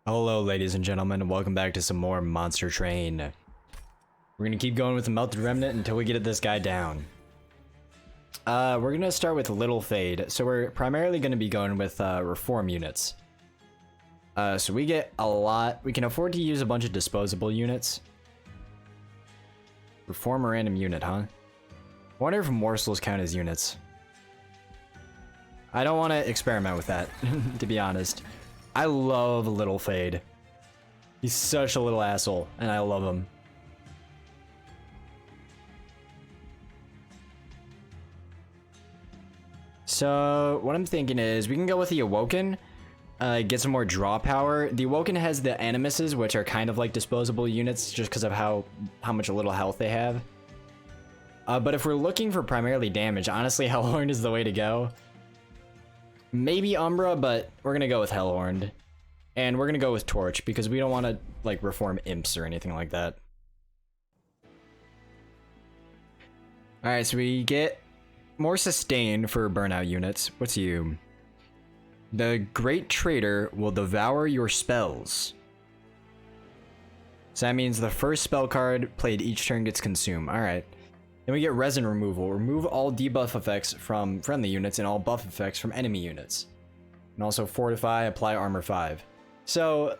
Hello ladies and gentlemen, welcome back to some more Monster Train. We're gonna keep going with the Melted Remnant until we get this guy down. We're gonna start with Little Fade, so we're primarily gonna be going with reform units. So we get a lot, we can afford to use a bunch of disposable units. Reform a random unit, huh? I wonder if morsels count as units. I don't want to experiment with that, to be honest. I love Little Fade. He's such a little asshole, and I love him. So, what I'm thinking is, we can go with the Awoken, get some more draw power. The Awoken has the Animuses, which are kind of like disposable units, just because of how much little health they have. But if we're looking for primarily damage, honestly, Hellhorn is the way to go. Maybe Umbra, but we're gonna go with Hellhorn. And we're gonna go with Torch, because we don't want to, like, reform imps or anything like that. Alright, so we get more sustain for burnout units. What's you? The Great Trader will devour your spells. So that means the first spell card played each turn gets consumed. Alright. Then we get Resin Removal. Remove all debuff effects from friendly units and all buff effects from enemy units. And also Fortify, apply Armor 5. So,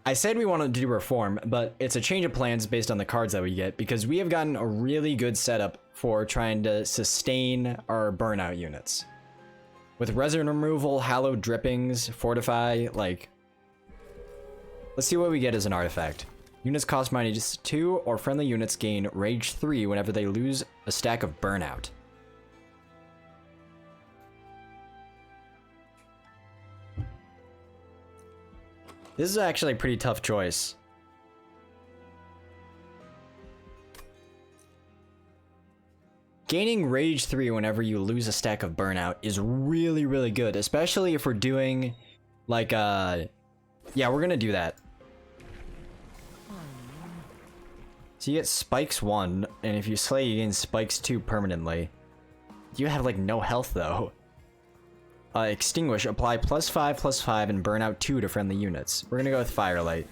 I said we wanted to do Reform, but it's a change of plans based on the cards that we get, because we have gotten a really good setup for trying to sustain our burnout units. With Resin Removal, Hallowed Drippings, Fortify, like... Let's see what we get as an artifact. Units cost -2, or friendly units gain Rage 3 whenever they lose a stack of Burnout. This is actually a pretty tough choice. Gaining Rage 3 whenever you lose a stack of Burnout is really, really good, especially if we're doing, like, yeah, we're gonna do that. So you get Spikes 1, and if you slay, you gain Spikes 2 permanently. You have, like, no health, though. Extinguish, apply +5/+5, and Burnout 2 to friendly units. We're gonna go with Firelight.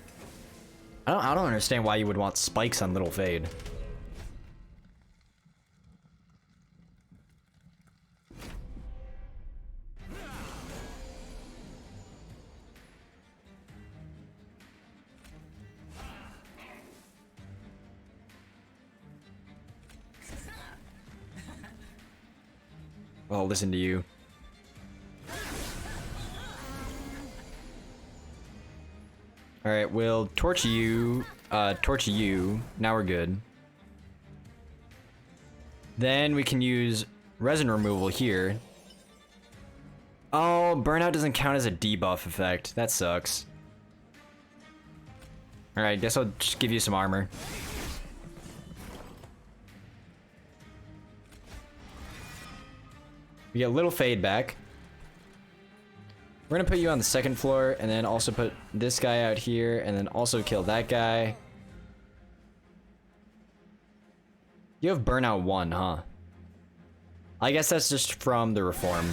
I don't understand why you would want Spikes on Little Fade. I'll listen to you. Alright, we'll torch you. Now we're good. Then we can use Resin Removal here. Oh, Burnout doesn't count as a debuff effect. That sucks. Alright, guess I'll just give you some armor. We get Little Fade back. We're gonna put you on the second floor, and then also put this guy out here, and then also kill that guy. You have Burnout 1, huh? I guess that's just from the Reform.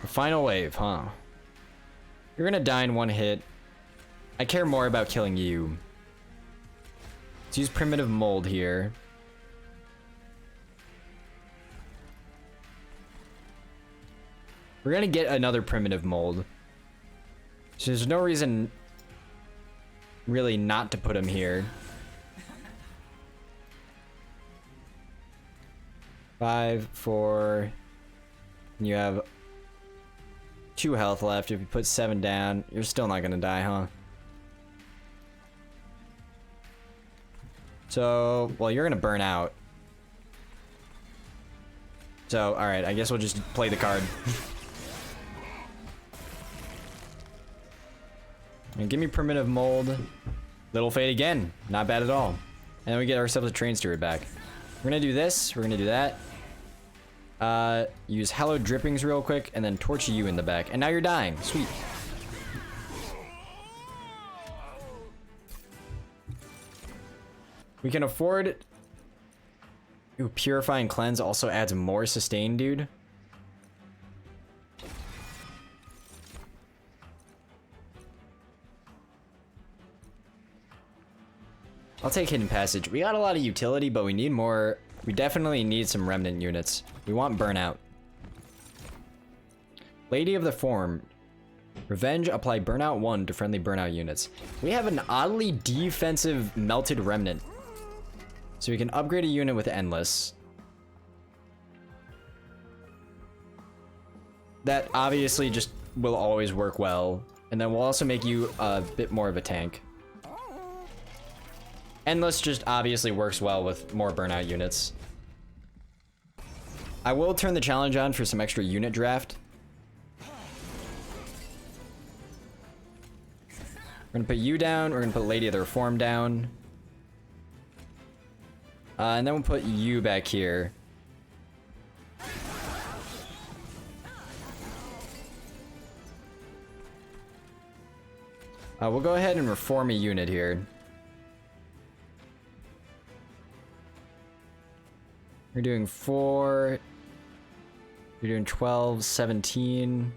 The final wave, huh? You're gonna die in one hit. I care more about killing you. Let's use Primitive Mold here. We're gonna get another Primitive Mold. So there's no reason really not to put him here. 5, 4. And you have 2 health left. If you put 7 down, you're still not gonna die, huh? So, well, you're gonna burn out. So, alright, I guess we'll just play the card. And give me Primitive Mold. Little Fade again. Not bad at all. And then we get ourselves a Train Steward back. We're gonna do this. We're gonna do that. Use Hallowed Drippings real quick, and then torch you in the back. And now you're dying. Sweet. We can afford... Ooh, Purifying Cleanse also adds more sustain, dude. I'll take Hidden Passage. We got a lot of utility, but we need more. We definitely need some Remnant units. We want Burnout. Lady of the Form. Revenge, apply Burnout 1 to friendly Burnout units. We have an oddly defensive Melted Remnant. So we can upgrade a unit with Endless. That obviously just will always work well. And then we'll also make you a bit more of a tank. Endless just obviously works well with more Burnout units. I will turn the challenge on for some extra unit draft. We're gonna put you down, we're gonna put Lady of the Reform down. And then we'll put you back here. We'll go ahead and reform a unit here. We're doing 4. You're doing 12, 17.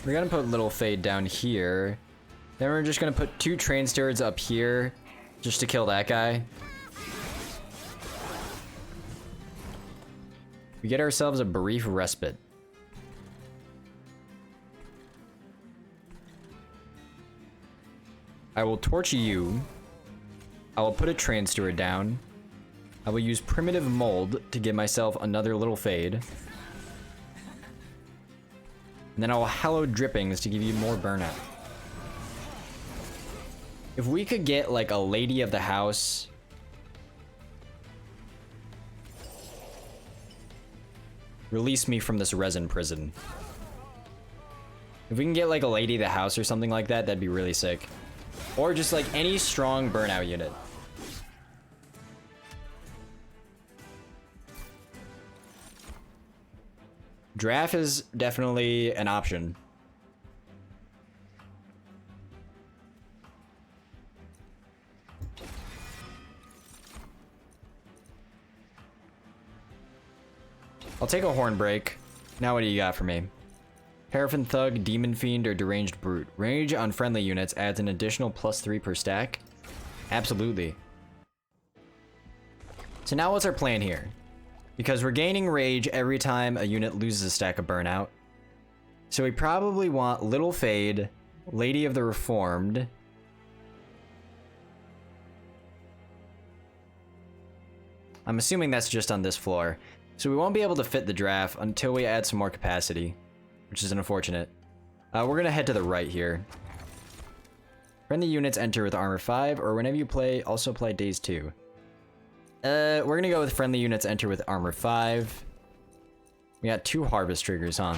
We're gonna put Little Fade down here. Then we're just gonna put 2 train stewards up here just to kill that guy. We get ourselves a brief respite. I will torch you. I will put a train steward down. I will use primitive mold to give myself another Little Fade. And then I will hallowed drippings to give you more burnout. If we could get like a lady of the house. Release me from this resin prison. If we can get like a lady of the house or something like that, that'd be really sick. Or just like any strong burnout unit. Draft is definitely an option. I'll take a horn break. Now what do you got for me? Paraffin Thug, Demon Fiend, or Deranged Brute. Range on friendly units adds an additional +3 per stack. Absolutely. So now what's our plan here? Because we're gaining rage every time a unit loses a stack of burnout. So we probably want Little Fade, Lady of the Reformed. I'm assuming that's just on this floor. So we won't be able to fit the draft until we add some more capacity, which is unfortunate. We're gonna head to the right here. Friendly units enter with armor 5, or whenever you play, also play days 2. We're gonna go with friendly units enter with armor 5. We got 2 harvest triggers, huh?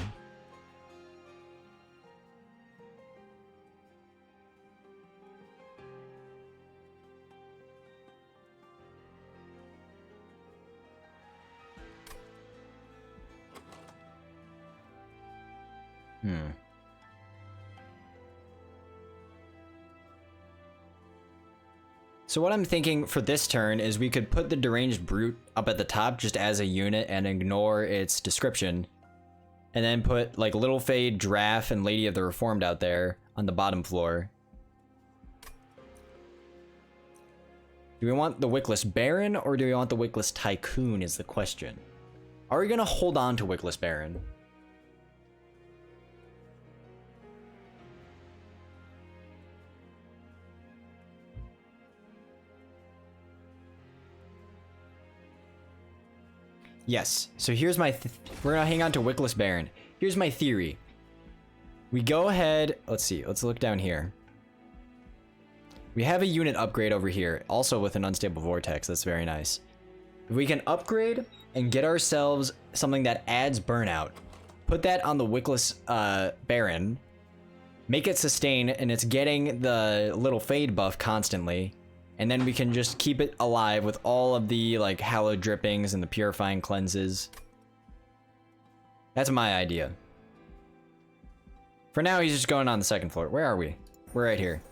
So what I'm thinking for this turn is we could put the Deranged Brute up at the top just as a unit and ignore its description. And then put like Little Fade, Draft, and Lady of the Reformed out there on the bottom floor. Do we want the Wickless Baron or do we want the Wickless Tycoon is the question. Are we gonna hold on to Wickless Baron? Yes, so here's my, we're gonna hang on to Wickless Baron. Here's my theory. We go ahead, let's see, let's look down here. We have a unit upgrade over here, also with an Unstable Vortex, that's very nice. If we can upgrade and get ourselves something that adds burnout, put that on the Wickless Baron, make it sustain, and it's getting the Little Fade buff constantly. And then we can just keep it alive with all of the like hallowed drippings and the purifying cleanses. That's my idea. For now, he's just going on the second floor. Where are we? We're right here.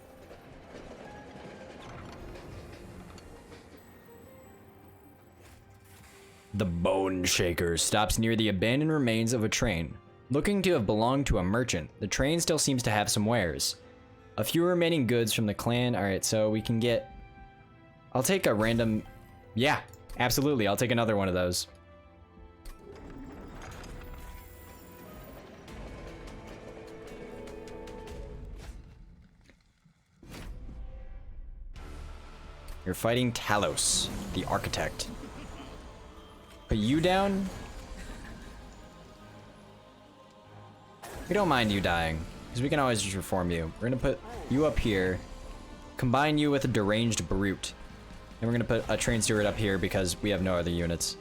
The Bone Shaker stops near the abandoned remains of a train. Looking to have belonged to a merchant, the train still seems to have some wares. A few remaining goods from the clan. Alright, so we can get... I'll take a random... Yeah, absolutely. I'll take another one of those. You're fighting Talos, the architect. Put you down. We don't mind you dying, because we can always just reform you. We're gonna put you up here, combine you with a deranged brute, and we're gonna put a train steward up here because we have no other units.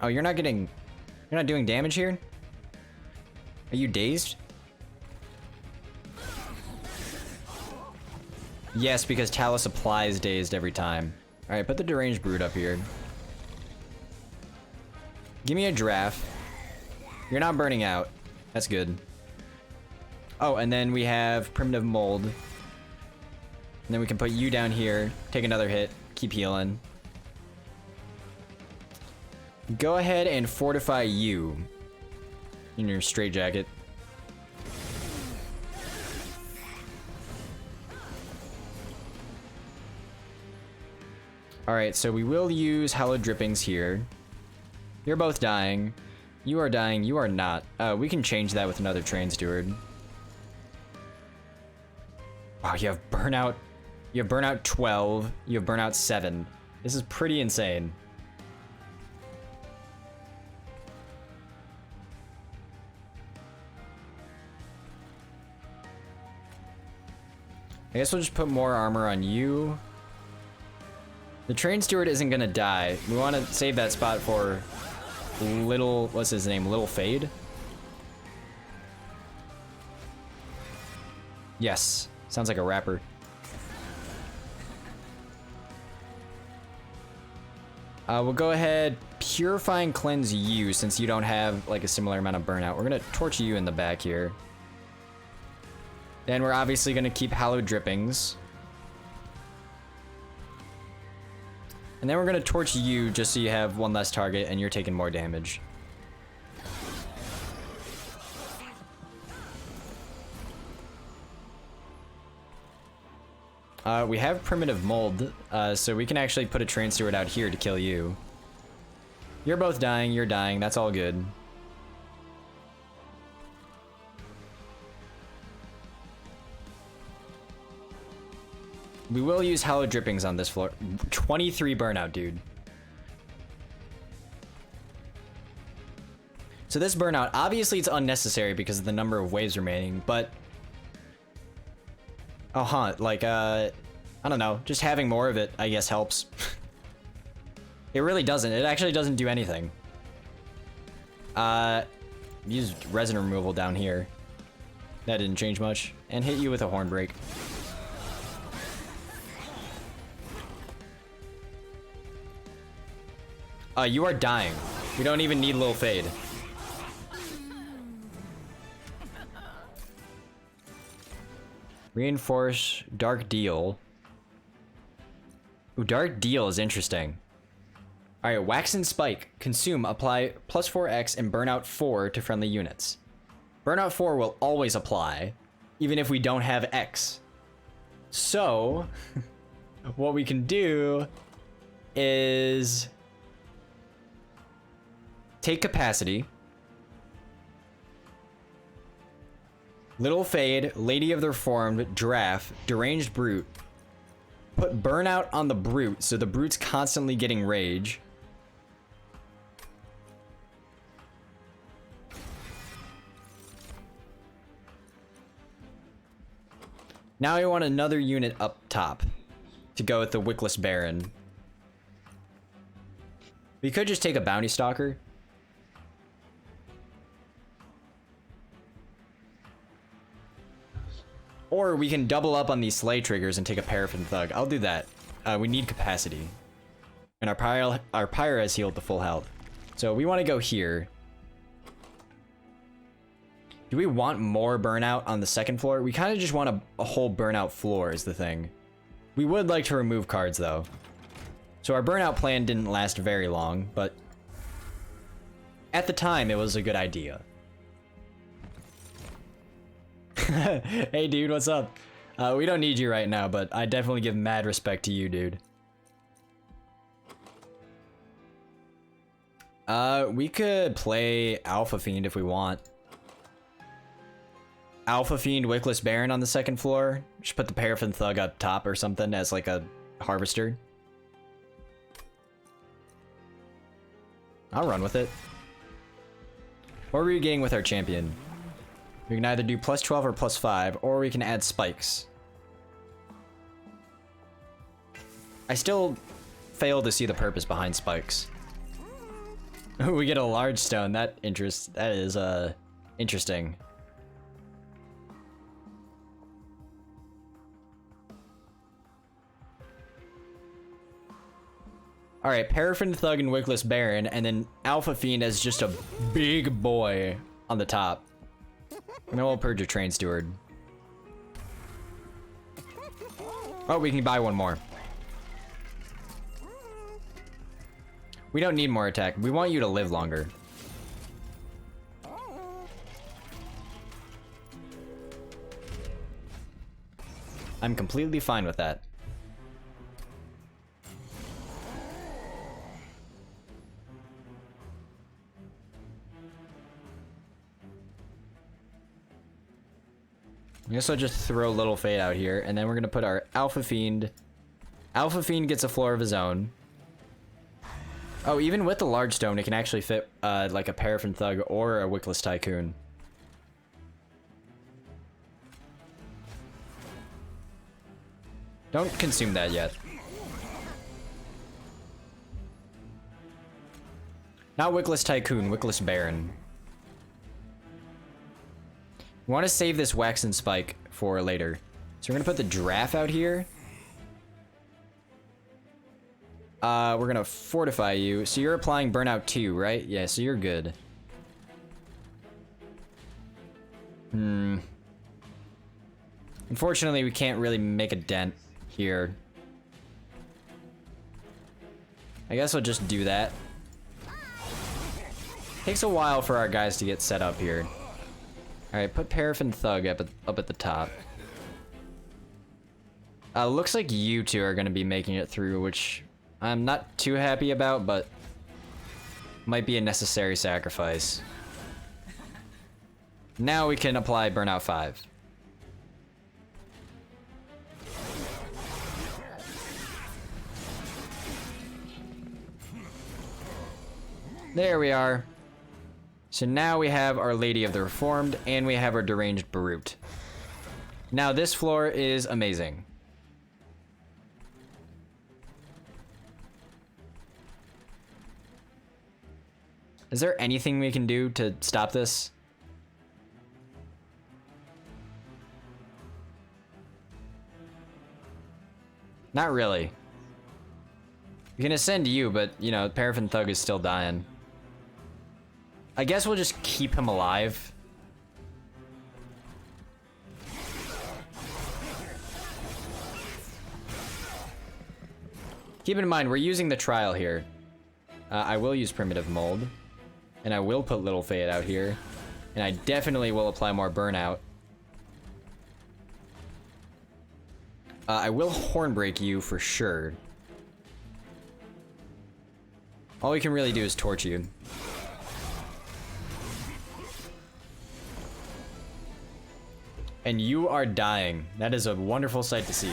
Oh, you're not doing damage here? Are you dazed? Yes, because Talos applies dazed every time. Alright, put the deranged brute up here. Give me a giraffe. You're not burning out. That's good. Oh, and then we have primitive mold. And then we can put you down here, take another hit, keep healing. Go ahead and fortify you in your straitjacket. Alright, so we will use hallowed drippings here. You're both dying. You are dying, you are not. We can change that with another train steward. Wow, you have burnout. You have burnout 12. You have burnout 7. This is pretty insane. I guess we'll just put more armor on you. The train steward isn't gonna die. We want to save that spot for Little, what's his name? Little Fade? Yes. Sounds like a rapper. We'll go ahead, purify and cleanse you since you don't have like a similar amount of burnout. We're gonna torch you in the back here. Then we're obviously gonna keep hallowed drippings. And then we're gonna torch you just so you have one less target and you're taking more damage. We have primitive mold, so we can actually put a train steward out here to kill you. You're both dying, you're dying, that's all good. We will use hallowed drippings on this floor. 23 burnout, dude. So this burnout, obviously it's unnecessary because of the number of waves remaining, but... like, I don't know, just having more of it, I guess, helps. It really doesn't. It actually doesn't do anything. Use resin removal down here. That didn't change much. And hit you with a horn break. You are dying. We don't even need Lil Fade. Reinforce Dark Deal. Ooh, Dark Deal is interesting. Alright, Wax and Spike. Consume, apply +4x and burnout 4 to friendly units. Burnout 4 will always apply, even if we don't have X. So, what we can do is... take capacity. Little Fade, Lady of the Reformed, Giraffe, Deranged Brute. Put burnout on the Brute, so the Brute's constantly getting rage. Now I want another unit up top to go with the Wickless Baron. We could just take a Bounty Stalker. Or we can double up on these Slay triggers and take a Paraffin Thug. I'll do that. We need capacity. And our Pyre has healed to full health. So we want to go here. Do we want more burnout on the second floor? We kind of just want a whole burnout floor is the thing. We would like to remove cards though. So our burnout plan didn't last very long, but at the time it was a good idea. Hey dude, what's up? We don't need you right now, but I definitely give mad respect to you, dude. We could play Alpha Fiend if we want. Alpha Fiend, Wickless Baron on the second floor. Just put the Paraffin Thug up top or something as like a harvester. I'll run with it. What are we getting with our champion? We can either do plus 12 or plus 5, or we can add spikes. I still fail to see the purpose behind spikes. We get a large stone. That is interesting. Alright, Paraffin Thug and Wickless Baron, and then Alpha Fiend as just a big boy on the top. And then we'll purge a Train Steward. Oh, we can buy one more. We don't need more attack. We want you to live longer. I'm completely fine with that. I guess I'll just throw Little Fade out here, and then we're gonna put our Alpha Fiend. Alpha Fiend gets a floor of his own. Oh, even with the large stone, it can actually fit like a Paraffin Thug or a Wickless Tycoon. Don't consume that yet. Not Wickless Tycoon, Wickless Baron. We want to save this Wax and Spike for later. So we're going to put the Giraffe out here. We're going to fortify you. So you're applying Burnout 2, right? Yeah, so you're good. Unfortunately, we can't really make a dent here. I guess I'll just do that. Takes a while for our guys to get set up here. Alright, put Paraffin Thug up at the top. Looks like you two are going to be making it through, which I'm not too happy about, but might be a necessary sacrifice. Now we can apply Burnout 5. There we are. So now we have our Lady of the Reformed, and we have our Deranged Barut. Now this floor is amazing. Is there anything we can do to stop this? Not really. We can ascend you, but, you know, Paraffin Thug is still dying. I guess we'll just keep him alive. Keep in mind, we're using the trial here. I will use Primitive Mold. And I will put Little Fade out here. And I definitely will apply more Burnout. I will Hornbreak you for sure. All we can really do is torch you. And you are dying. That is a wonderful sight to see.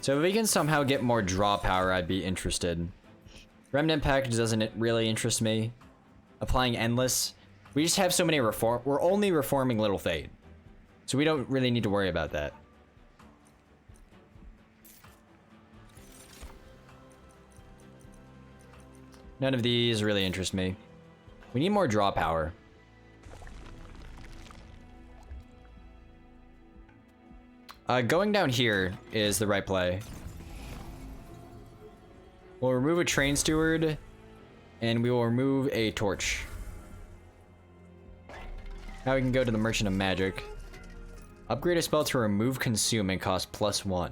So if we can somehow get more draw power, I'd be interested. Remnant Package doesn't really interest me. Applying Endless. We just have so many reform. We're only reforming Little Fade. So we don't really need to worry about that. None of these really interest me. We need more draw power. Going down here is the right play. We'll remove a Train Steward, and we will remove a Torch. Now we can go to the Merchant of Magic. Upgrade a spell to remove Consume and cost +1.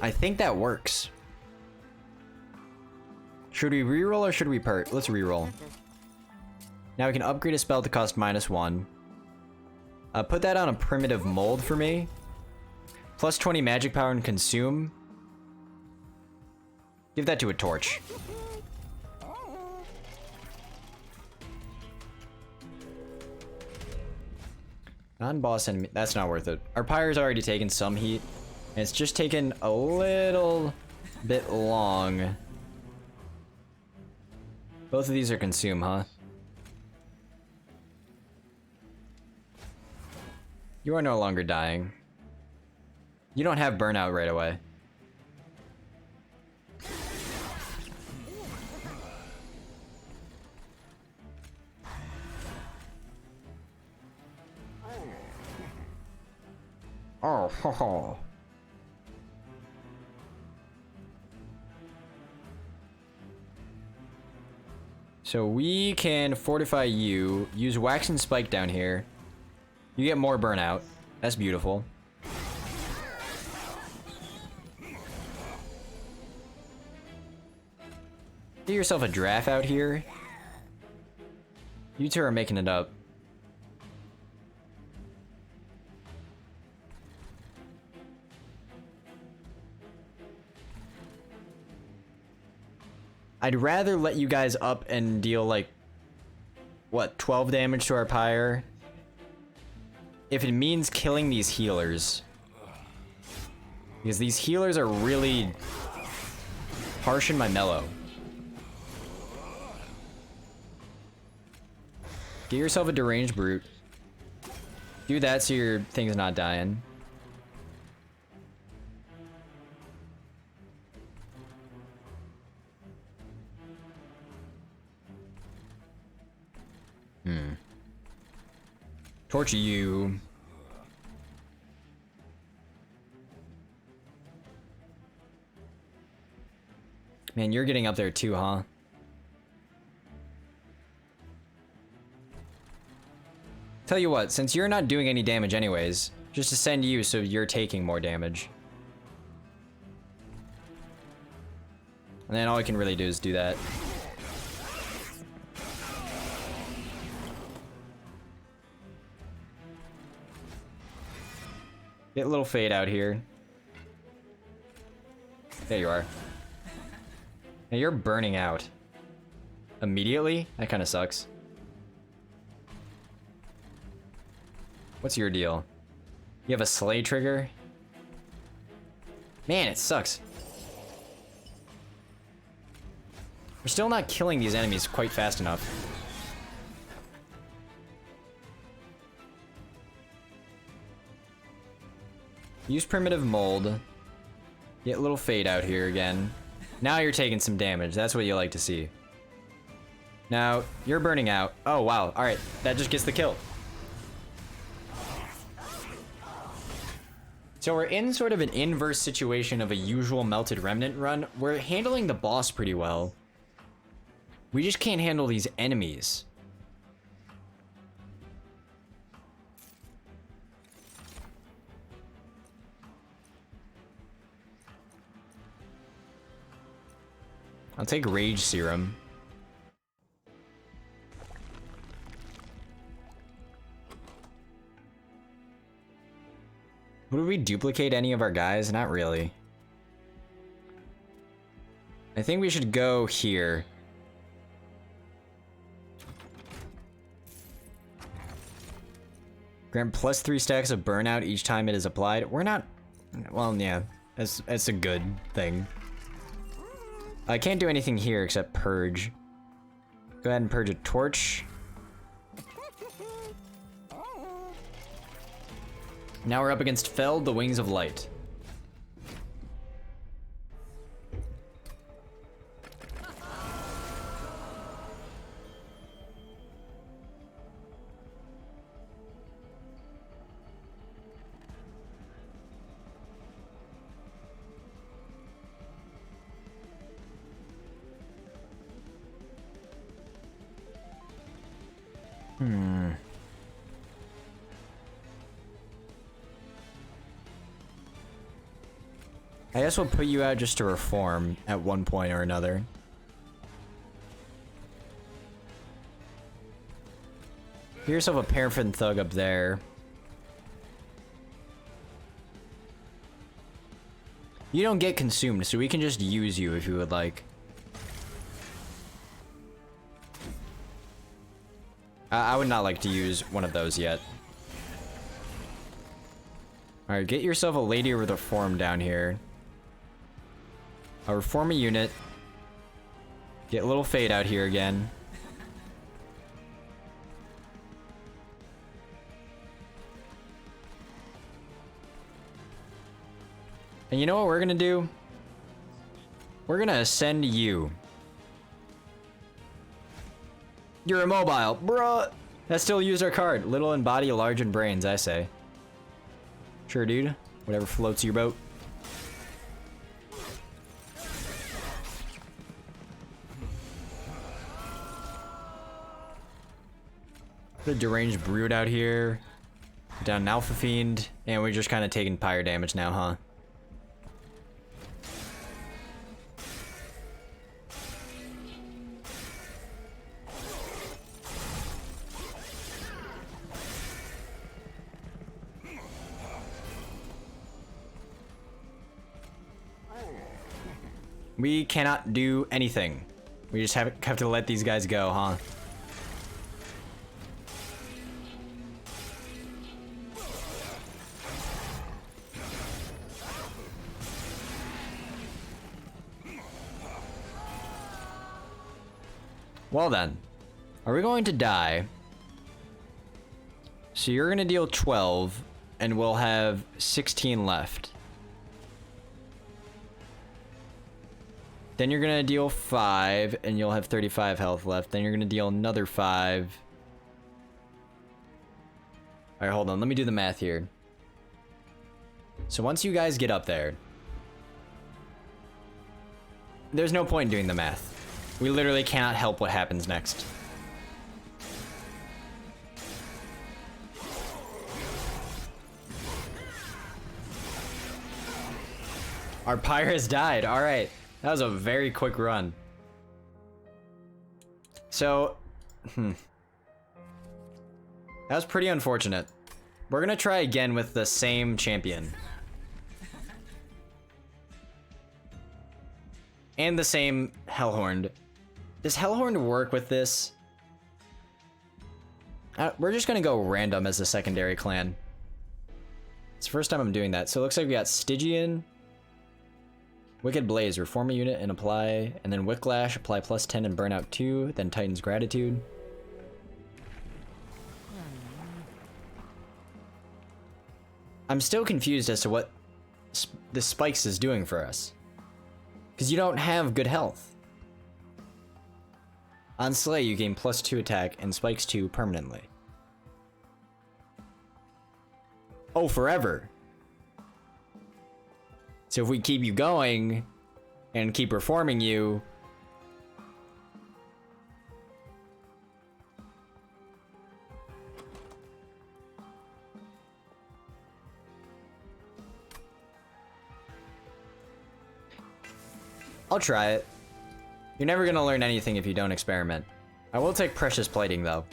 I think that works. Should we reroll or should we pert? Let's reroll. Now we can upgrade a spell to cost -1. Put that on a primitive mold for me. Plus 20 magic power and consume. Give that to a torch. Non-boss enemy. That's not worth it. Our pyre's already taken some heat. And it's just taken a little bit long. Both of these are consume, huh? You are no longer dying. You don't have burnout right away. Oh, ho, ho. So we can fortify you, use wax and spike down here. You get more burnout. That's beautiful. Get yourself a draft out here. You two are making it up. I'd rather let you guys up and deal like, what, 12 damage to our pyre? If it means killing these healers. Because these healers are really harsh in my mellow. Get yourself a deranged brute. Do that so your thing's not dying. Torture you. Man, you're getting up there too, huh? Tell you what, since you're not doing any damage anyways, just ascend you so you're taking more damage. And then all we can really do is do that. Get a little fade out here. There you are. Now you're burning out. Immediately? That kind of sucks. What's your deal? You have a slay trigger? Man, it sucks. We're still not killing these enemies quite fast enough. Use primitive mold. Get a little fade out here again. Now you're taking some damage. That's what you like to see. Now, you're burning out. Oh, wow. Alright, that just gets the kill. So we're in sort of an inverse situation of a usual Melted Remnant run. We're handling the boss pretty well. We just can't handle these enemies. I'll take Rage Serum. Would we duplicate any of our guys? Not really. I think we should go here. Grant plus 3 stacks of burnout each time it is applied. We're not... Well, yeah. That's a good thing. I can't do anything here except purge. Go ahead and purge a torch. Now we're up against Feld, the Wings of Light. I guess we'll put you out just to reform at one point or another. Get yourself a paraffin thug up there. You don't get consumed, so we can just use you if you would like. I would not like to use one of those yet. Alright, get yourself a lady with a form down here. I'll reform a unit. Get a little fade out here again. And you know what we're gonna do? We're gonna ascend you. You're immobile, bruh! That still used our card. Little in body, large in brains, I say. Sure, dude. Whatever floats your boat. The deranged brood out here. Down an alpha fiend. And we're just kind of taking pyre damage now, huh? We cannot do anything. We just have to let these guys go, huh? Well then, are we going to die? So you're gonna deal 12, and we'll have 16 left. Then you're gonna deal 5, and you'll have 35 health left. Then you're gonna deal another 5. Alright, hold on, let me do the math here. So once you guys get up there, there's no point in doing the math. We literally cannot help what happens next. Our pyre has died. Alright. That was a very quick run. So, that was pretty unfortunate. We're gonna try again with the same champion. And the same Hellhorned. Does Hellhorned work with this? We're just gonna go random as a secondary clan. It's the first time I'm doing that. So it looks like we got Stygian, Wicked Blaze, reform a unit and apply, and then Wicklash, apply plus 10 and burn out 2, then Titan's Gratitude. I'm still confused as to what the spikes is doing for us. Because you don't have good health. On Slay, you gain plus 2 attack and spikes 2 permanently. Oh, forever. So if we keep you going and keep reforming you, I'll try it. You're never gonna learn anything if you don't experiment. I will take Precious Plating though.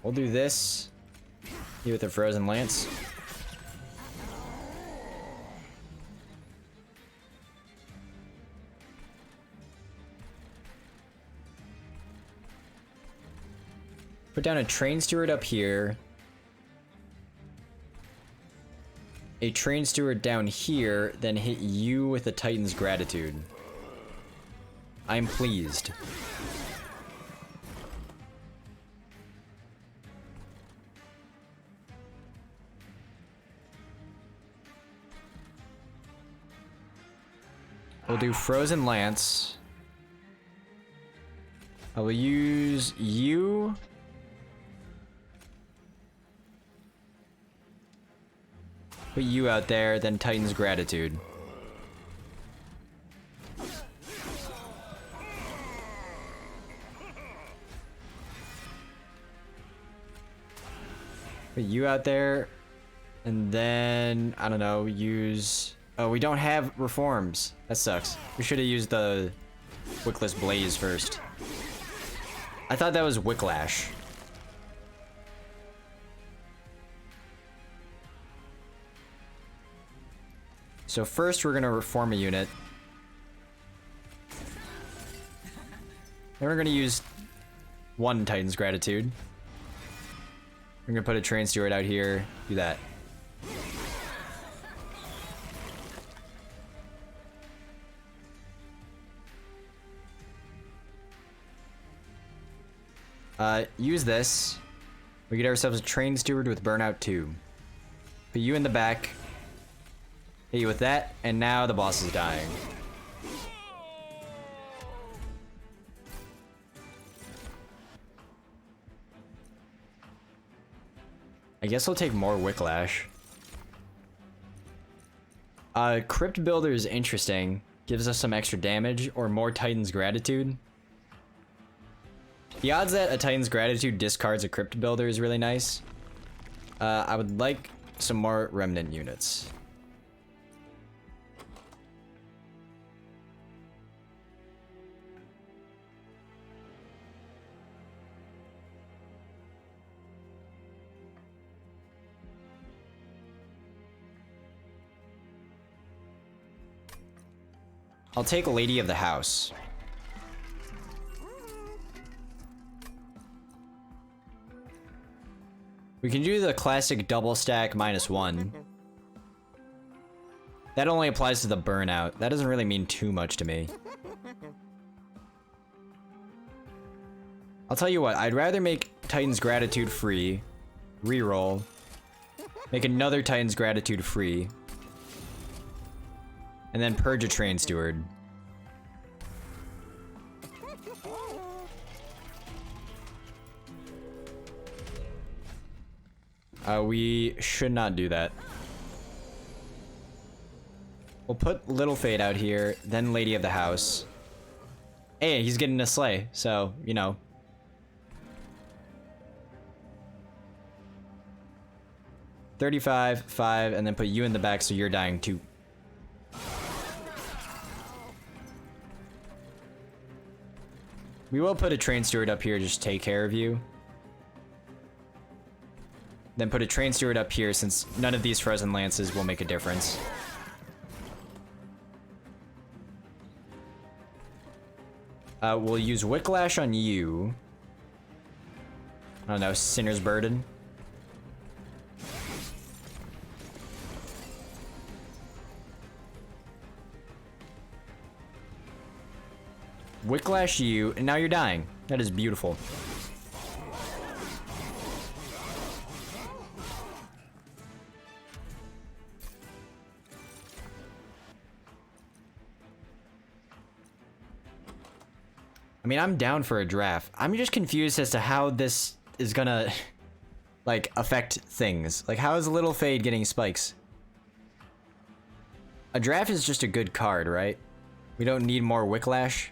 We'll do this. You with the Frozen Lance. Put down a Train Steward up here. A Train Steward down here, then hit you with the Titan's Gratitude. I'm pleased. We'll do Frozen Lance. I will use you. Put you out there, then Titan's Gratitude. Put you out there. And then, I don't know, use... Oh, we don't have reforms. That sucks. We should have used the Wickless Blaze first. I thought that was Wicklash. So first we're gonna reform a unit. Then we're gonna use one Titan's Gratitude. We're gonna put a Train Steward out here. Do that. Use this. We get ourselves a Train Steward with Burnout 2. Put you in the back. Hit you with that, and now the boss is dying. I guess we'll take more Wicklash. Crypt Builder is interesting. Gives us some extra damage, or more Titan's Gratitude. The odds that a Titan's Gratitude discards a Crypt Builder is really nice. I would like some more Remnant units. I'll take Lady of the House. We can do the classic double stack -1. That only applies to the burnout. That doesn't really mean too much to me. I'll tell you what, I'd rather make Titan's Gratitude free, reroll, make another Titan's Gratitude free, and then purge a Train Steward. We should not do that. We'll put Little Fade out here, then Lady of the House. Hey, he's getting a sleigh, so, you know. $35, 5, and then put you in the back so you're dying too. We will put a Train Steward up here to just take care of you. Then put a Train Steward up here since none of these Frozen Lances will make a difference. We'll use Wicklash on you. I don't know, Sinner's Burden. Wicklash you, and now you're dying. That is beautiful. I mean, I'm down for a draft. I'm just confused as to how this is gonna, like, affect things. Like, how is Little Fade getting spikes? A draft is just a good card, right? We don't need more Wicklash.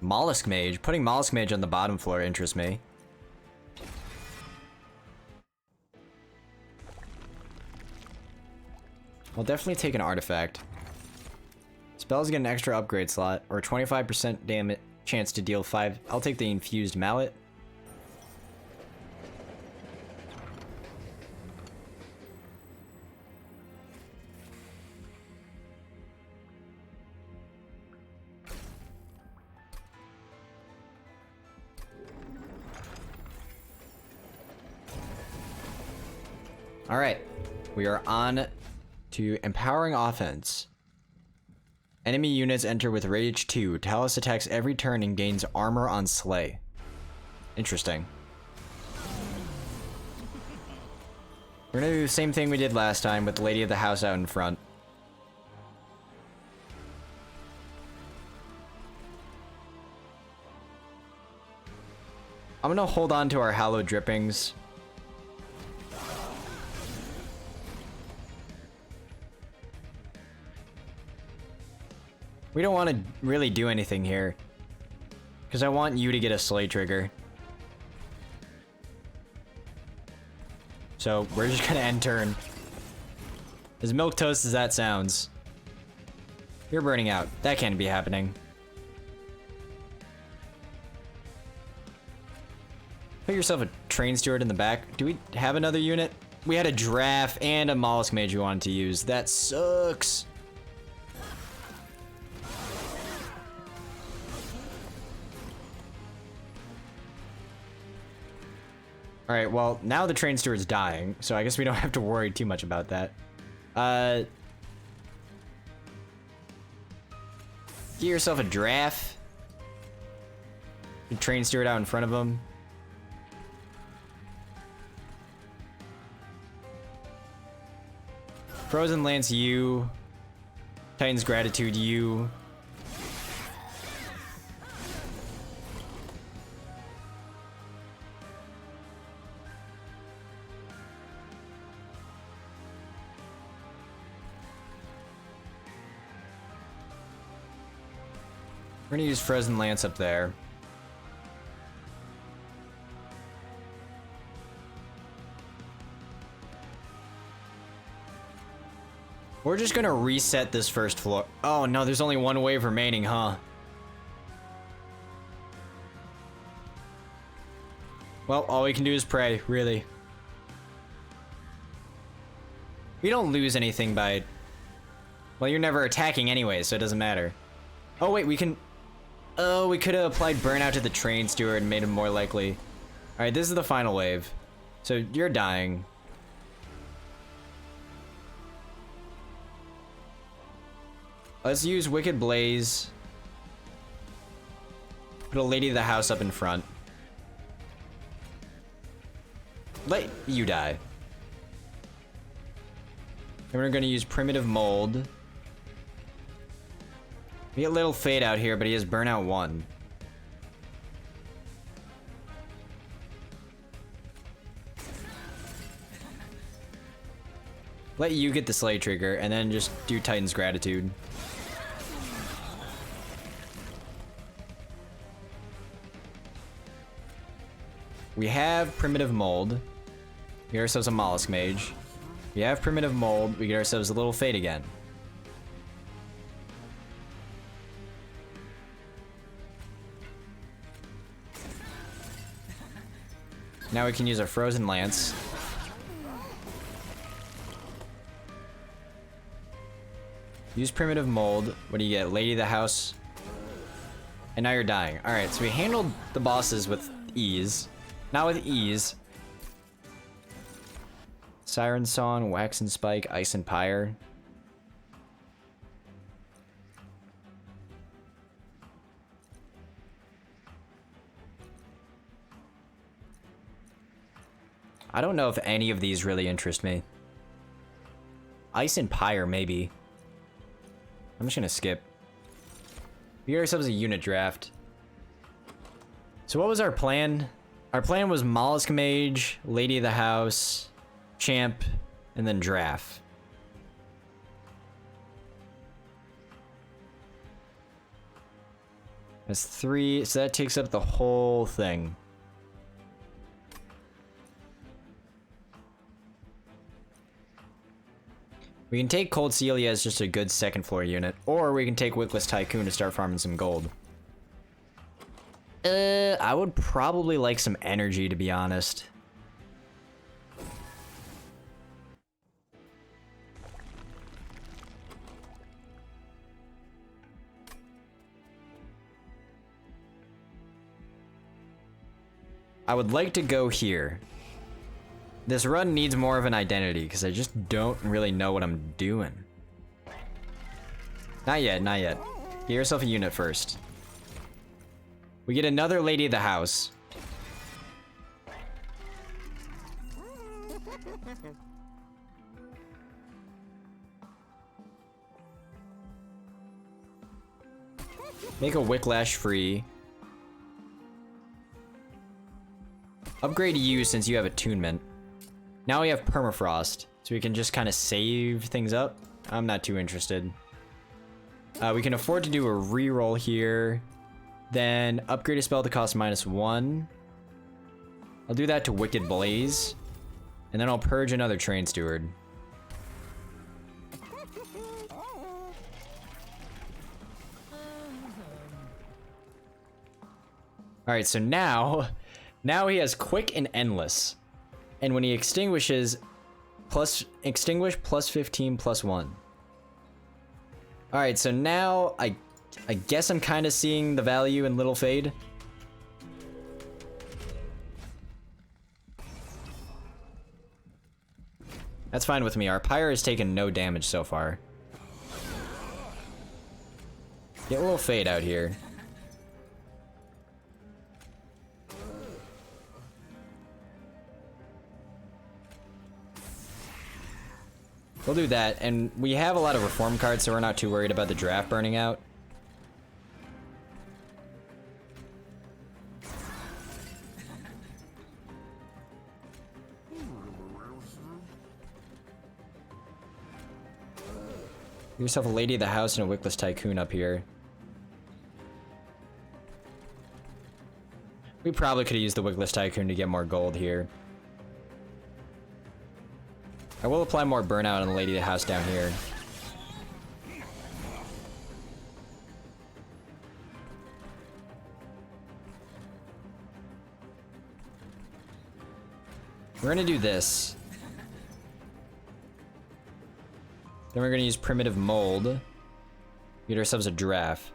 Mollusk Mage. Putting Mollusk Mage on the bottom floor interests me. We'll definitely take an artifact. Spells get an extra upgrade slot, or 25% damage chance to deal 5. I'll take the Infused Mallet. Alright, we are on to Empowering Offense. Enemy units enter with Rage 2. Talus attacks every turn and gains armor on Slay. Interesting. We're gonna do the same thing we did last time with the Lady of the House out in front. I'm gonna hold on to our Hallowed Drippings. We don't want to really do anything here. Because I want you to get a Slay Trigger. So, we're just gonna end turn. As milquetoast as that sounds. You're burning out. That can't be happening. Put yourself a train steward in the back. Do we have another unit? We had a giraffe and a mollusk mage we wanted to use. That sucks. Alright, well, now the train steward's dying, so I guess we don't have to worry too much about that. Get yourself a giraffe. The train steward out in front of him. Frozen Lance, you. Titan's Gratitude, you. We're gonna use Frozen Lance up there. We're just gonna reset this first floor. Oh no, there's only one wave remaining, huh? Well, all we can do is pray, really. We don't lose anything by... Well, you're never attacking anyway, so it doesn't matter. Oh wait, we can... Oh, we could have applied Burnout to the train steward and made him more likely. Alright, this is the final wave. So, you're dying. Let's use Wicked Blaze. Put a Lady of the House up in front. Let you die. And we're gonna use Primitive Mold. We get Little Fade out here, but he has Burnout 1. Let you get the Slay Trigger, and then just do Titan's Gratitude. We have Primitive Mold. We get ourselves a Mollusk Mage. We have Primitive Mold. We get ourselves a Little Fade again. Now we can use our Frozen Lance. Use Primitive Mold. What do you get? Lady of the House. And now you're dying. Alright, so we handled the bosses with ease. Not with ease. Siren Song, Wax and Spike, Ice and Pyre. I don't know if any of these really interest me. Ice and Pyre, maybe. I'm just gonna skip. We get ourselves a unit draft. So what was our plan? Our plan was Mollusk Mage, Lady of the House, Champ, and then draft. That's 3, so that takes up the whole thing. We can take Cold Celia as just a good second floor unit, or we can take Wickless Tycoon to start farming some gold. I would probably like some energy, to be honest. I would like to go here. This run needs more of an identity, because I just don't really know what I'm doing. Not yet, not yet. Get yourself a unit first. We get another Lady of the House. Make a Wicklash free. Upgrade you since you have attunement. Now we have Permafrost, so we can just kind of save things up. I'm not too interested. We can afford to do a reroll here. Then upgrade a spell to cost -1. I'll do that to Wicked Blaze. And then I'll purge another Train Steward. Alright, so now he has Quick and Endless. And when he extinguishes, extinguish plus 15 plus 1. Alright, so now I guess I'm kind of seeing the value in Little Fade. That's fine with me. Our Pyre has taken no damage so far. Get a Little Fade out here. We'll do that, and we have a lot of Reform cards, so we're not too worried about the draft burning out. Give yourself a Lady of the House and a Wickless Tycoon up here. We probably could have used the Wickless Tycoon to get more gold here. I will apply more burnout on the Lady of the House down here. We're gonna do this. Then we're gonna use Primitive Mold. Get ourselves a draft.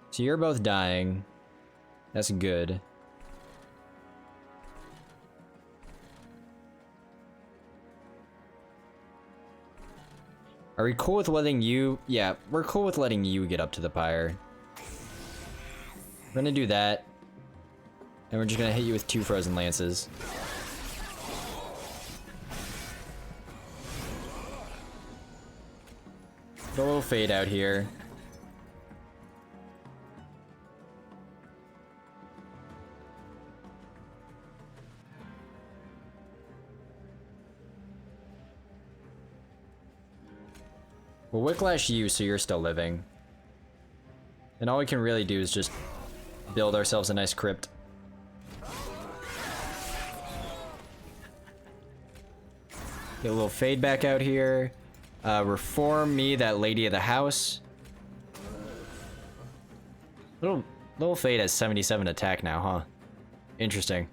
So you're both dying. That's good. Are we cool with letting you... Yeah, we're cool with letting you get up to the pyre. We're gonna do that. And we're just gonna hit you with 2 Frozen Lances. Put a little Fade out here. We'll Wicklash you so you're still living. And all we can really do is just build ourselves a nice crypt. Get a little Fade back out here. Reform me that Lady of the House. Little Fade has 77 attack now, huh? Interesting.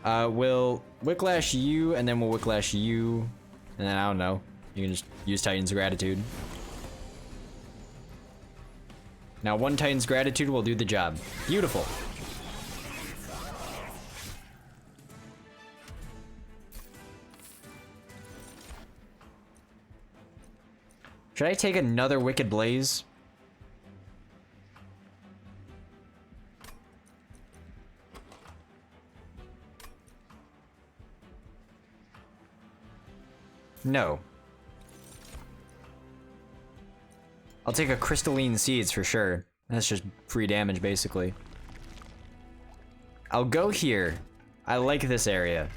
We'll Wicklash you, and then we'll Wicklash you. And then I don't know. You can just use Titan's Gratitude. Now 1 Titan's Gratitude will do the job. Beautiful. Should I take another Wicked Blaze? No. I'll take a Crystalline Seeds for sure. That's just free damage, basically. I'll go here. I like this area.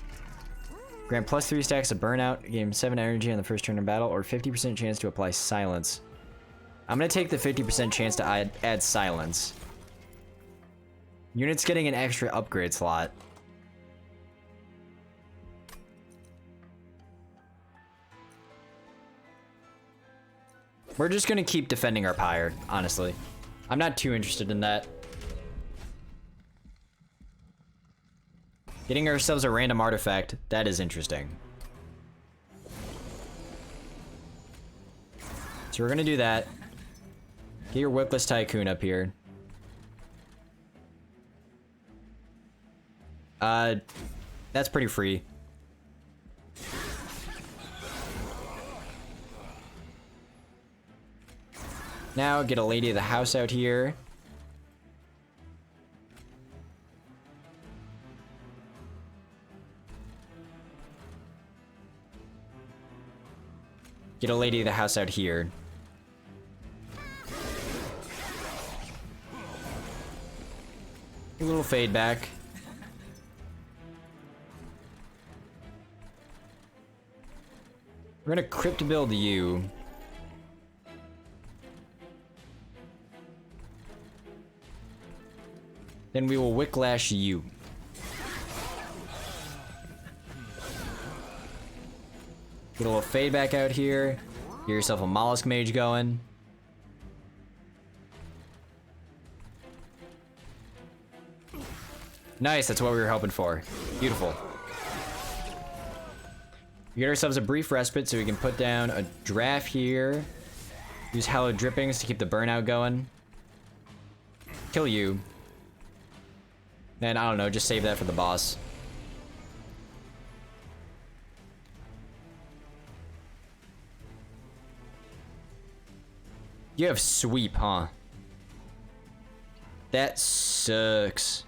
Grant plus 3 stacks of burnout, gain 7 energy on the first turn of battle, or 50% chance to apply silence. I'm gonna take the 50% chance to add silence. Unit's getting an extra upgrade slot. We're just gonna keep defending our pyre, honestly. I'm not too interested in that. Getting ourselves a random artifact, that is interesting. So we're gonna do that. Get your Wickless Tycoon up here. That's pretty free. Now get a Lady of the House out here. Get a Lady of the House out here. A little Fade back. We're gonna Crypt build you. Then we will Wicklash you. Get a little fade back out here. Get yourself a Mollusk Mage going. Nice, that's what we were hoping for. Beautiful. We get ourselves a brief respite so we can put down a draft here. Use Hallowed Drippings to keep the burnout going. Kill you. Then, I don't know, just save that for the boss. You have Sweep, huh? That sucks.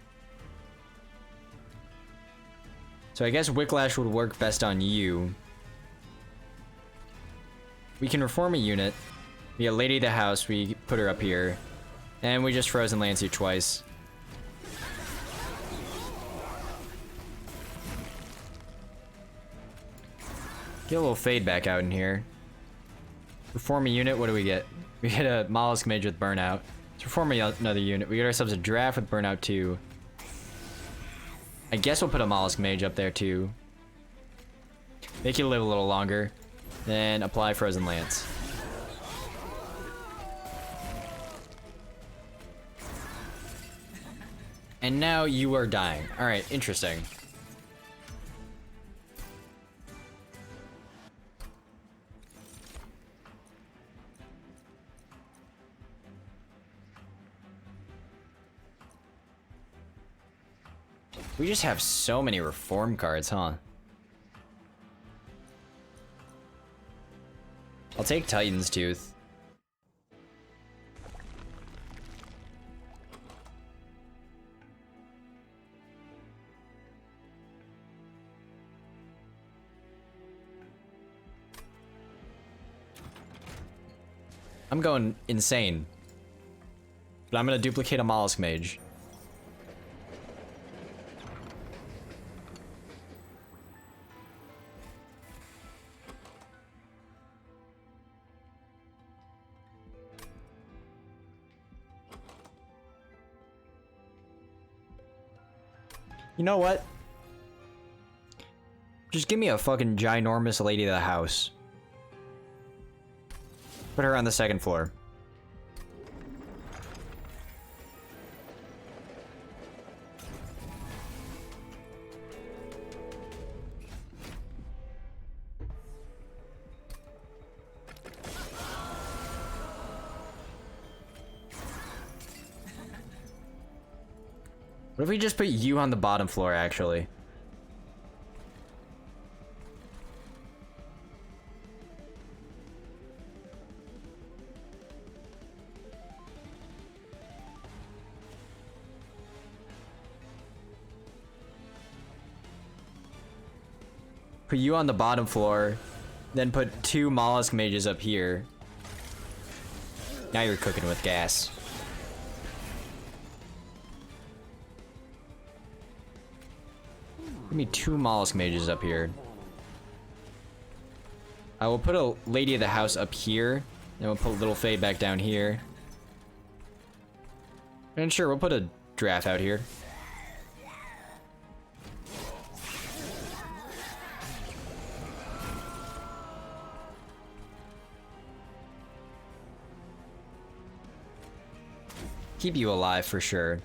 So I guess Wicklash would work best on you. We can reform a unit. We get Lady of the House, we put her up here. And we just Frozen Lance you twice. Get a little fade back out in here. Reform a unit, what do we get? We get a Mollusk Mage with Burnout. Let's reform another unit. We get ourselves a Draft with Burnout 2. I guess we'll put a Mollusk Mage up there too. Make you live a little longer. Then apply Frozen Lance. And now you are dying. Alright, interesting. We just have so many reform cards, huh? I'll take Titan's Tooth. I'm going insane. But I'm gonna duplicate a Mollusk Mage. You know what? Just give me a fucking ginormous Lady of the House. Put her on the second floor. What if we just put you on the bottom floor, actually? Put you on the bottom floor, then put 2 Mollusk Mages up here. Now you're cooking with gas. Give me 2 Mollusk Mages up here. I will put a Lady of the House up here. Then we'll put a little fade back down here. And sure, we'll put a draft out here. Keep you alive for sure.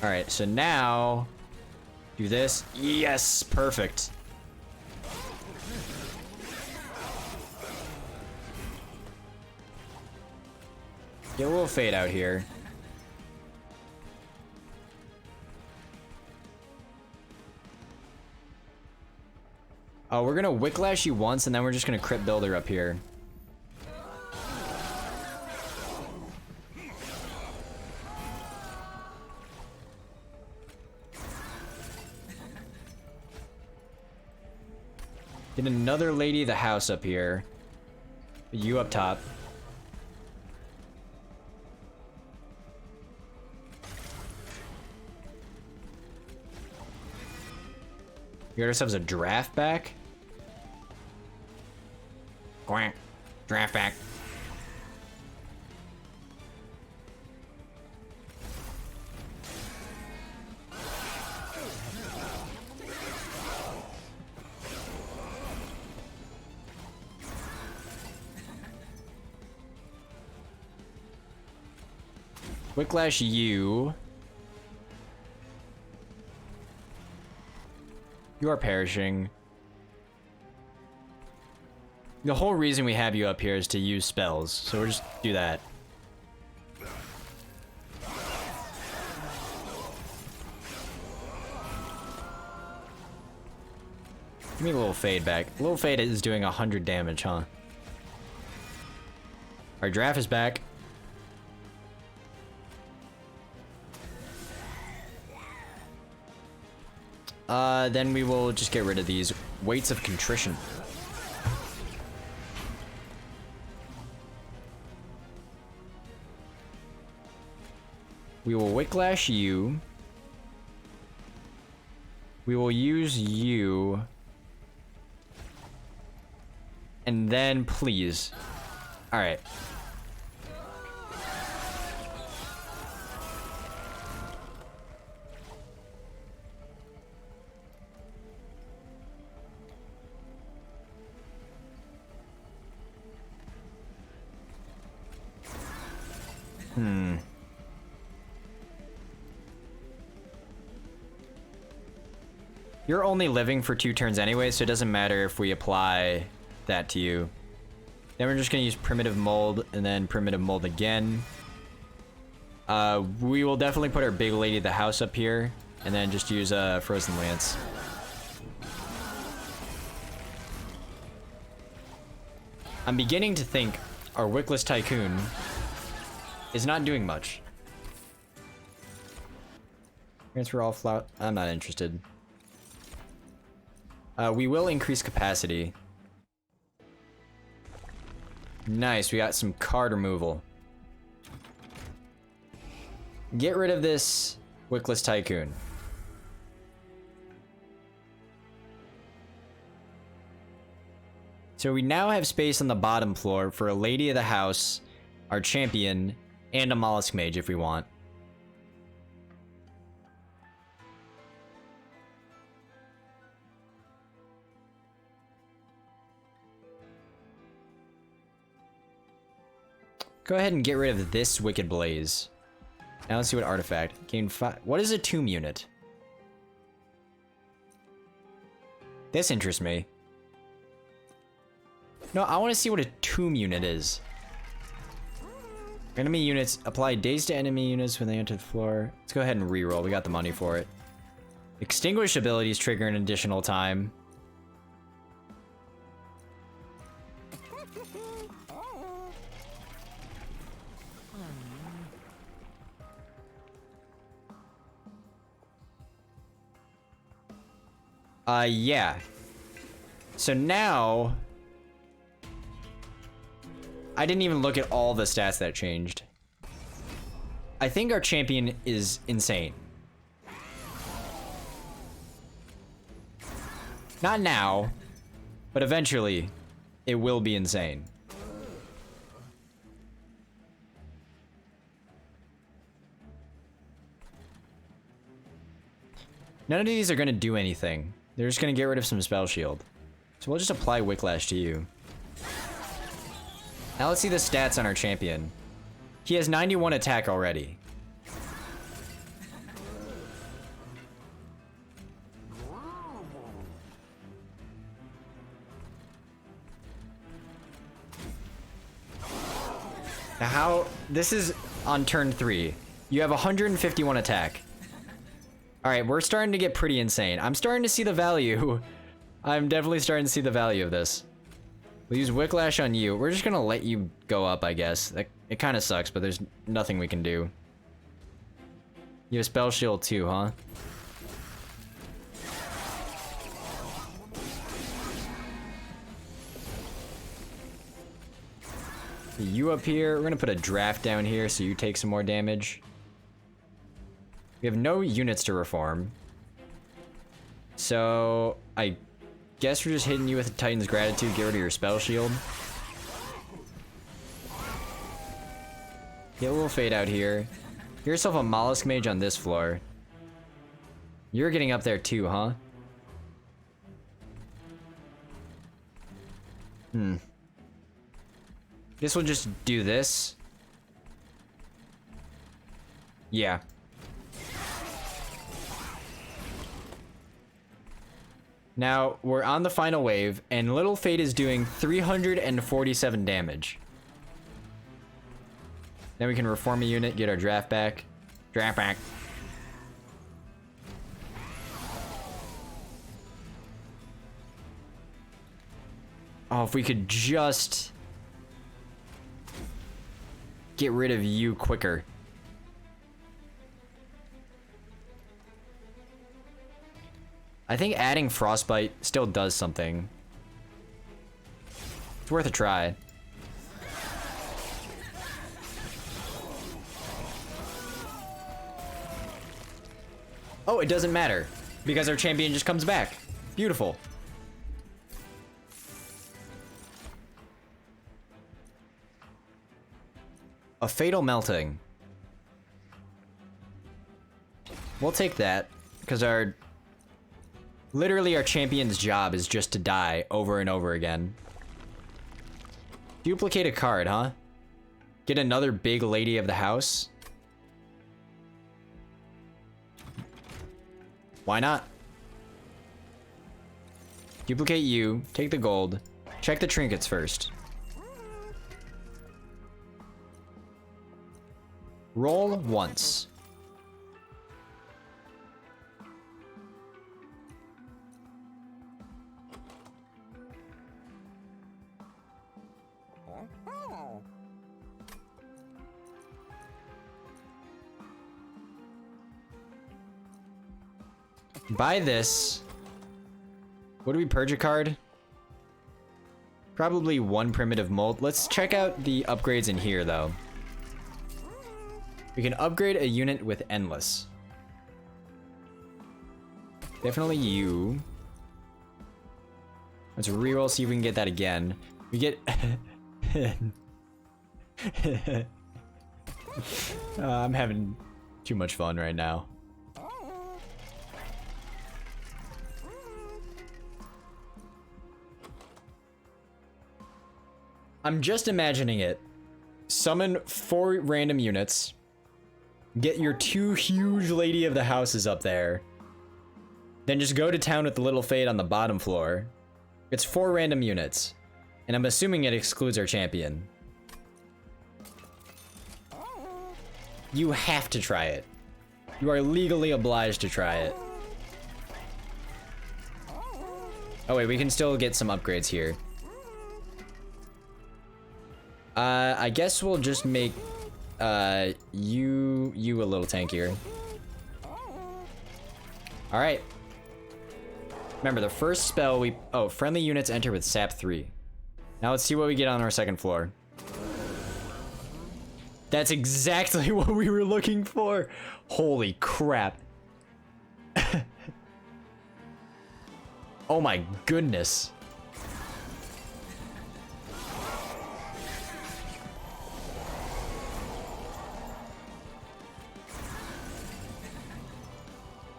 Alright, so now do this. Yes, perfect. Get a little fade out here. Oh, we're gonna Wicklash you once, and then we're just gonna Crypt Builder up here. Get another Lady of the House up here. You up top. We got ourselves a draft back. Quack. Draft back. Whiplash you. You are perishing. The whole reason we have you up here is to use spells, so we'll just do that. Give me a little fade back. A little fade is doing 100 damage, huh? Our draft is back. Then we will just get rid of these weights of contrition. We will Whiplash you. We will use you. And then, please. Alright. You're only living for 2 turns anyway, so it doesn't matter if we apply that to you. Then we're just gonna use Primitive Mold, and then Primitive Mold again. We will definitely put our big lady of the house up here, and then just use Frozen Lance. I'm beginning to think our Wickless Tycoon is not doing much. Transfer all flout. I'm not interested. We will increase capacity. Nice, we got some card removal. Get rid of this Wickless Tycoon. So we now have space on the bottom floor for a Lady of the House, our champion, and a Mollusk Mage if we want. Go ahead and get rid of this Wicked Blaze. Now let's see what artifact. Gain 5. What is a tomb unit? This interests me. No, I want to see what a tomb unit is. Enemy units apply daze to enemy units when they enter the floor. Let's go ahead and reroll. We got the money for it. Extinguish abilities trigger an additional time. Yeah. So now... I didn't even look at all the stats that changed. I think our champion is insane. Not now, but eventually, it will be insane. None of these are going to do anything. They're just going to get rid of some spell shield. So we'll just apply Whiplash to you. Now let's see the stats on our champion. He has 91 attack already. Now how... This is on turn 3. You have 151 attack. Alright, we're starting to get pretty insane. I'm starting to see the value. I'm definitely starting to see the value of this. We'll use Whiplash on you. We're just gonna let you go up, I guess. It kind of sucks, but there's nothing we can do. You have Spell Shield too, huh? You up here. We're gonna put a draft down here so you take some more damage. We have no units to reform. So, I guess we're just hitting you with Titan's Gratitude, get rid of your spell shield. Get a little fade out here. Get yourself a Mollusk Mage on this floor. You're getting up there too, huh? This will just do this. Yeah. Now, we're on the final wave, and Little Fate is doing 347 damage. Then we can reform a unit, get our draft back. Draft back. Oh, if we could just get rid of you quicker. I think adding Frostbite still does something. It's worth a try. Oh, it doesn't matter because our champion just comes back. Beautiful. A fatal melting. We'll take that because literally our champion's job is just to die over and over again. Duplicate a card, huh? Get another big lady of the house? Why not? Duplicate you, take the gold, check the trinkets first. Roll once. Buy this. What do we purge a card? Probably one primitive molt. Let's check out the upgrades in here though. We can upgrade a unit with endless. Definitely you. Let's reroll, see if we can get that again. We get I'm having too much fun right now. I'm just imagining it. Summon 4 random units. Get your 2 huge lady of the houses up there. Then just go to town with the Little Fate on the bottom floor. It's 4 random units. And I'm assuming it excludes our champion. You have to try it. You are legally obliged to try it. Oh wait, we can still get some upgrades here. I guess we'll just make you a little tankier. All right. Remember the first spell friendly units enter with sap 3. Now let's see what we get on our second floor. That's exactly what we were looking for. Holy crap. Oh my goodness.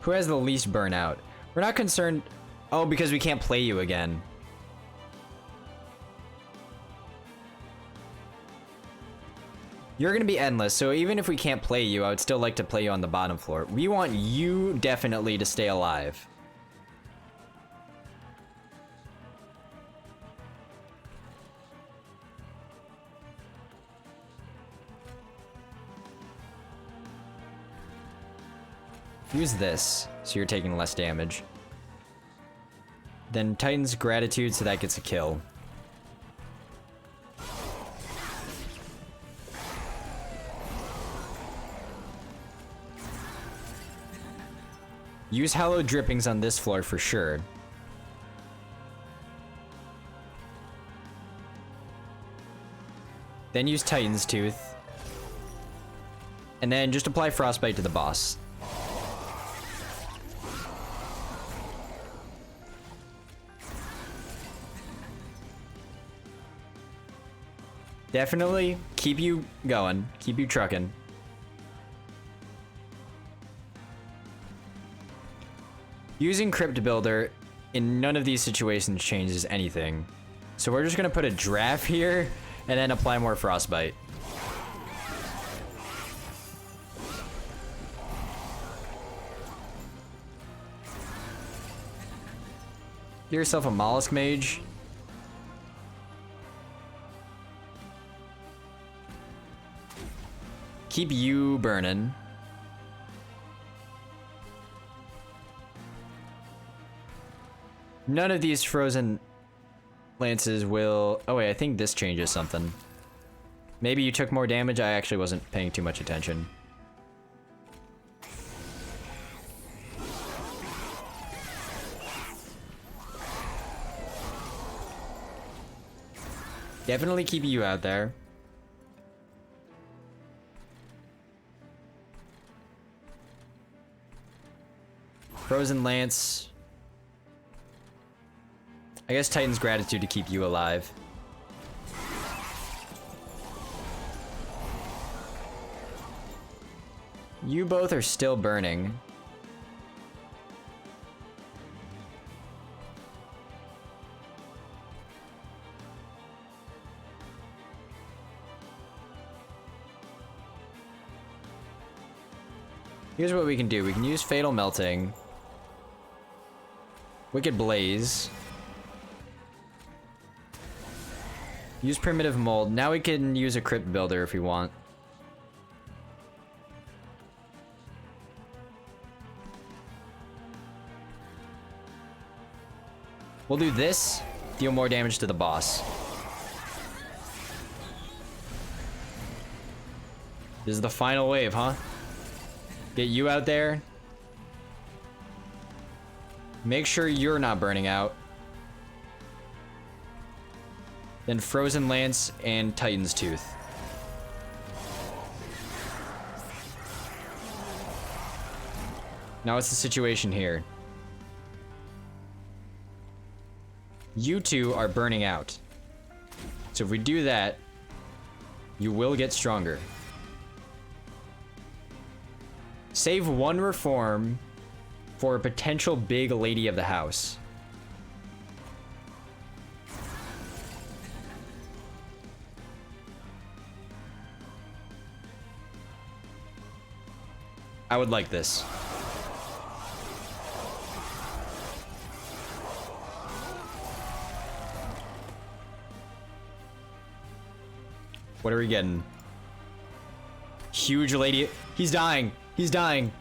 Who has the least burnout? We're not concerned. Oh, because we can't play you again. You're gonna be endless, so even if we can't play you, I would still like to play you on the bottom floor. We want you definitely to stay alive. Use this, so you're taking less damage. Then Titan's Gratitude, so that gets a kill. Use Hallowed Drippings on this floor for sure. Then use Titan's Tooth. And then just apply Frostbite to the boss. Definitely keep you going, keep you trucking. Using Crypt Builder in none of these situations changes anything. So we're just gonna put a draft here and then apply more Frostbite. Get yourself a mollusk mage. Keep you burning. None of these frozen lances will... Oh wait, I think this changes something. Maybe you took more damage? I actually wasn't paying too much attention. Definitely keep you out there. Frozen Lance. I guess Titan's Gratitude to keep you alive. You both are still burning. Here's what we can do. We can use Fatal Melting. Wicked Blaze. Use Primitive Mold. Now we can use a Crypt Builder if we want. We'll do this, deal more damage to the boss. This is the final wave, huh? Get you out there. Make sure you're not burning out. Then Frozen Lance and Titan's Tooth. Now what's the situation here? You two are burning out. So if we do that, you will get stronger. Save one reform for a potential big lady of the house. I would like this. What are we getting? Huge lady. He's dying. He's dying.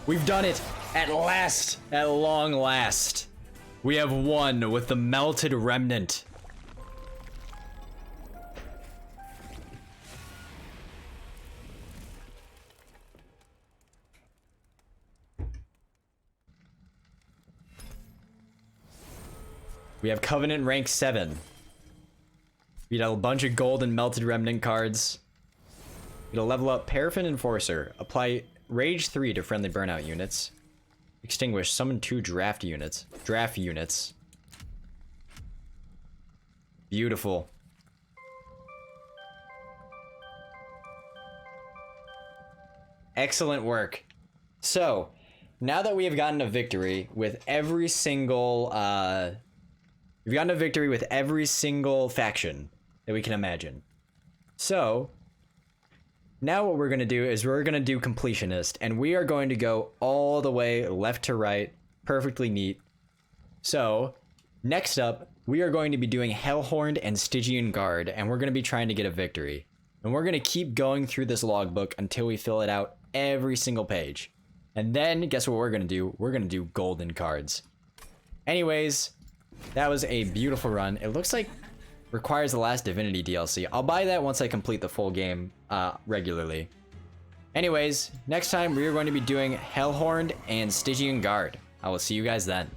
We've done it. At last. At long last. We have won with the Melted Remnant. We have Covenant rank 7. We got a bunch of gold and Melted Remnant cards. We're gonna level up Paraffin Enforcer. Apply Rage 3 to friendly burnout units. Extinguish. Summon 2 draft units. Beautiful. Excellent work. So, now that we have gotten a victory with every single, we've gotten a victory with every single faction that we can imagine. So, now what we're going to do is we're going to do Completionist, and we are going to go all the way left to right, perfectly neat. So, next up, we are going to be doing Hellhorned and Stygian Guard, and we're going to be trying to get a victory. And we're going to keep going through this logbook until we fill it out every single page. And then, guess what we're going to do? We're going to do golden cards. Anyways, that was a beautiful run. It looks like requires the last Divinity DLC. I'll buy that once I complete the full game regularly. Anyways, next time we are going to be doing Hellhorned and Stygian Guard. I will see you guys then.